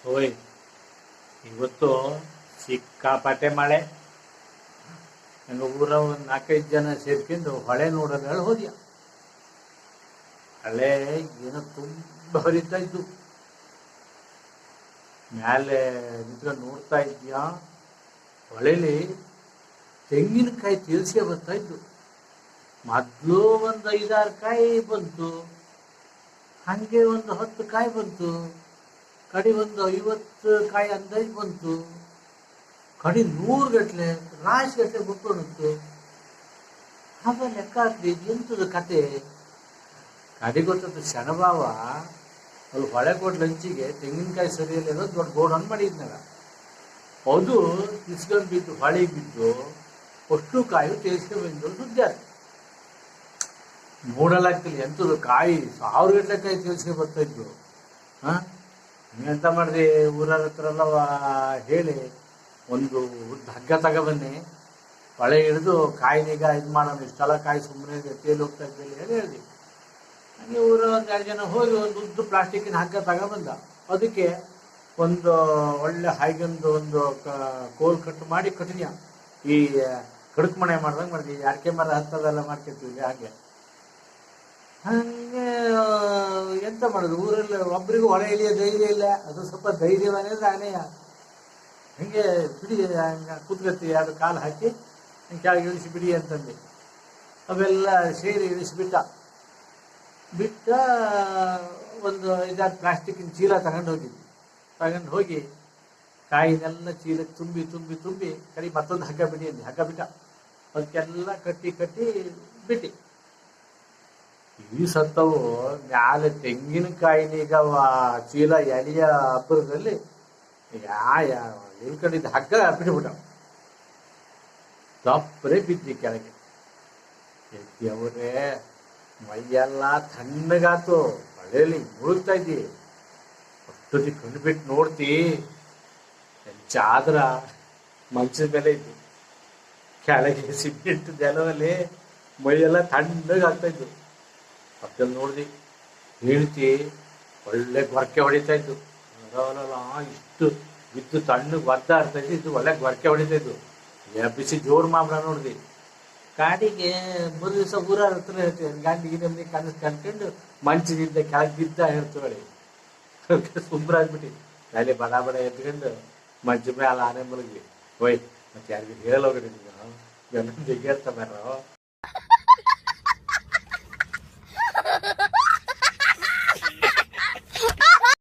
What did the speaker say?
ಓಯ್, ಇವತ್ತು ಸಿಕ್ಕಾಪಟ್ಟೆ ಮಳೆ. ನಂಗೆ ಊರ ಒಂದು 4-5 ಜನ ಸೇರ್ಕೊಂಡು ಹೊಳೆ ನೋಡೋದು ಹೇಳಿ ಹೋದ್ಯ. ಹಳೆ ಏನೋ ತುಂಬ ಹರಿತಾ ಇದ್ದು. ಮ್ಯಾಲೆ ನಿಂತ್ಕೊಂಡು ನೋಡ್ತಾ ಇದ್ಯಾ, ಹೊಳೆಲಿ ತೆಂಗಿನಕಾಯಿ ತೇಲ್ಸ್ಕೆ ಬರ್ತಾ ಇದ್ದು. ಮೊದಲು ಒಂದು 5-6 ಕಾಯಿ ಬಂತು, ಹಾಗೆ ಒಂದು 10 ಕಾಯಿ ಬಂತು, ಕಡಿ ಒಂದು 50 ಕಾಯಿ ಅಂದಾಜು ಬಂತು, ಕಡಿ 100 ಗಟ್ಟಲೆ ರಾಶಿ ಗಟ್ಟಲೆ ಬಿಟ್ಕೊಂಡಿತ್ತು. ಆಗ ಲೆಕ್ಕ ಹಾಕ್ರಿ, ಎಂಥದ್ದು ಕತೆ. ಕಡಿ ಗೊತ್ತದ್ದು ಶನಭಾವ ಅಲ್ಲಿ ಹೊಳೆ ಕೊಟ್ಟು ಲಂಚಿಗೆ ತೆಂಗಿನಕಾಯಿ ಸರಿಯಲ್ಲಿ ಏನೋ ದೊಡ್ಡ ಗೋಡನ್ ಮಾಡಿದ್ನಾಗ ಅದು ತಿಸ್ಕೊಂಡು ಬಿದ್ದು ಹೊಳೆಗೆ ಬಿದ್ದು ಅಷ್ಟು ಕಾಯಿ ತೇಸ್ಕೊಂಡು ಬಂದು ಸುದ್ದಿ ಆಯ್ತು. ನೋಡಲಾಗ್ತಿಲ್ಲ, ಎಂಥದ್ದು ಕಾಯಿ 1000 ಗಟ್ಟಲೆ ಕಾಯಿ ತೇಲ್ಸ್ಕೊಂಡು ಬರ್ತಾ ಇದ್ರು. ಎಂತ ಮಾಡಿದೆ, ಊರ ಹತ್ರ ಎಲ್ಲ ಹೇಳಿ ಒಂದು ಉದ್ದ ಹಗ್ಗ ತಗೊಬನ್ನಿ, ಹೊಳೆ ಹಿಡಿದು ಕಾಯಿನೀಗ ಇದು ಮಾಡೋಣ, ಇಷ್ಟೆಲ್ಲ ಕಾಯಿ ಸುಮ್ಮನೆ ತೇಲಿ ಹೋಗ್ತಾ ಇದ್ದಲ್ಲಿ ಹೇಳಿ ಹೇಳಿದೆ. ಹಂಗೆ ಊರ ಒಂದು 2 ಜನ ಹೋಗಿ ಒಂದು ಉದ್ದು ಪ್ಲಾಸ್ಟಿಕ್ಕಿನ ಹಗ್ಗ ತಗೊಬಂದ. ಅದಕ್ಕೆ ಒಂದು ಒಳ್ಳೆ ಹಾಯ್ಗೊಂದು ಒಂದು ಕೋಲ್ ಕಟ್ಟು ಮಾಡಿ ಕಟ್ಟಿನ್ಯ, ಈ ಕಡಕ್ ಮನೆ ಮಾಡ್ದಂಗೆ ಮಾಡಿದ್ವಿ, ಅಡಿಕೆ ಮರ ಹತ್ತದೆಲ್ಲ ಮಾಡ್ಕೊತೀವಿ ಹಾಗೆ. ಹಂಗೆ ಎಂತ ಮಾಡೋದು, ಊರಲ್ಲಿ ಒಬ್ಬರಿಗೂ ಹೊಳೆ ಇಳಿಯೋ ಧೈರ್ಯ ಇಲ್ಲ. ಅದು ಸ್ವಲ್ಪ ಧೈರ್ಯವನೇ ಆನೆಯ. ಹಂಗೆ ಬಿಡಿ, ಹಂಗೆ ಕೂತ್ಕೊತೀವಿ, ಅದು ಕಾಲು ಹಾಕಿ ಕೆಳಗೆ ಇಳಿಸಿ ಬಿಡಿ ಅಂತಂದು ಅವೆಲ್ಲ ಸೇರಿ ಇಳಿಸಿಬಿಟ್ಟ. ಒಂದು 5-6 ಪ್ಲಾಸ್ಟಿಕ್ಕಿನ ಚೀಲ ತಗೊಂಡು ಹೋಗಿ ಕಾಯಿನೆಲ್ಲ ಚೀಲಕ್ಕೆ ತುಂಬಿ ತುಂಬಿ ತುಂಬಿ ಕಡಿ ಮತ್ತೊಂದು ಹಗ್ಗ ಬಿಡಿ ಅಂದು ಹಗ್ಗ ಬಿಟ್ಟ. ಅದಕ್ಕೆಲ್ಲ ಕಟ್ಟಿ ಬಿಟ್ಟು ಈ ಸತ್ತವು ಮ್ಯಾಲೆ ತೆಂಗಿನಕಾಯಿನೀಗ ಚೀಲ ಎಳೆಯ ಹಬ್ಬರದಲ್ಲಿ ಇಳ್ಕೊಂಡಿದ್ದ ಹಗ್ಗ ಬಿಟ್ಬಿಟ್ಟ. ತಪ್ಪರೆ ಬಿದ್ದಿ ಕೆಳಗೆ. ಎದ್ದಿಯವರೇ ಮೈಯೆಲ್ಲ ತಣ್ಣಗಾತು, ಹೊಳೆಯಲ್ಲಿ ಮುಳುಗ್ತಾ ಇದ್ದಿ. ಅಷ್ಟೊತ್ತಿಗೆ ಕಣ್ಬಿಟ್ಟು ನೋಡ್ತಿ, ಚಾದ್ರ ಮಂಚದ ಮೇಲೆ ಇದ್ದು, ಕೆಳಗೆ ಸಿಮೆಂಟ್ ನೆಲದಲ್ಲಿ ಮೈಯೆಲ್ಲ ತಣ್ಣಗಾಗ್ತಾ ಇದ್ದು. ಪಕ್ಕದಲ್ಲಿ ನೋಡ್ದಿ, ಹೇಳ್ತಿ ಒಳ್ಳೆ ಗೊರಕೆ ಹೊಡಿತಾ ಇದ್ದು. ಇಷ್ಟು ಬಿದ್ದು ತಣ್ಣಗೆ ಒದ್ದಾಡ್ತಾ ಇದ್ದು, ಇದು ಒಳ್ಳೆ ಗೊರಕೆ ಹೊಡಿತಾ ಇದ್ದು. ಬಿಸಿ ಜೋರು ಮಾಮೂಲ ನೋಡ್ದಿ. ಗಾಡಿಗೆ 3 ದಿವಸ ಊರ ಹತ್ರ ಹೇಳ್ತೀವಿ, ಗಾಡಿಗೆ ನಮ್ಗೆ ಕನಸು ಕಂಡ್ಕೊಂಡು ಮಂಚಿನಿಂದ ಕೆಳಗೆ ಬಿದ್ದ ಹೇಳ್ತೀವಿ. ಸುಂಬ್ರಾಗ್ಬಿಟ್ಟು ಅಲ್ಲಿ ಬಡ ಎದ್ಕೊಂಡು ಮಂಚ ಮೇಲೆ ಆನೆ ಮಲಗಿ. ಹೋಯ್ ಮತ್ತೆ ಯಾರಿಗೂ ಹೇಳೋಗ್ರಿ, ನೀವು ಜನ ಜಗ್ಗಿರ್ತ ಬೇಡ.